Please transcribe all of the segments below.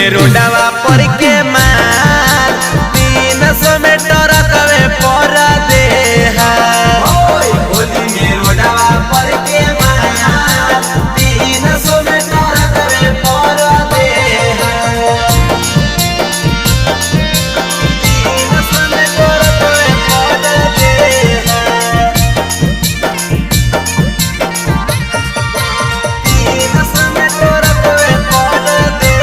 में रोडवा पर के मार 300 मीटर कवे पर दे होली में रोडवा पर के मार 300 मीटर कवे पर दे 300 मीटर कवे पर दे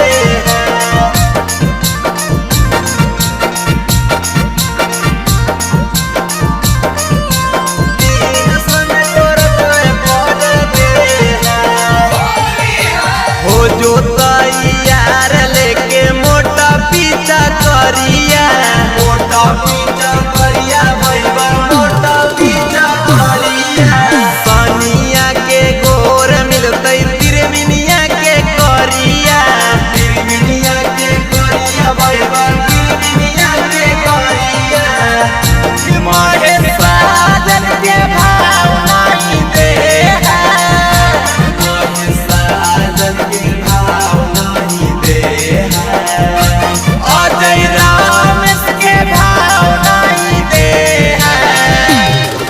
300 मीटर कवे पर दे जो तैयार लेके मोटा पीछा करिया भैया मोटा पीछा करिया सनिया के गोर मिलते तिरमिनिया के करिया भैया तिरमिनिया के करिया महेश साजन के भाव नहीं दे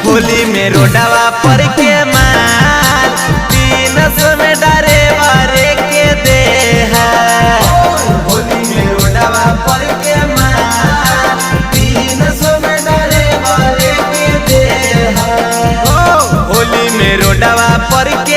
होली में रोडवा पर के मार 300 में डरे वारे के दे होली में रोडवा पर के मार 300 में डरे वारे के दे होली में रोडवा पर के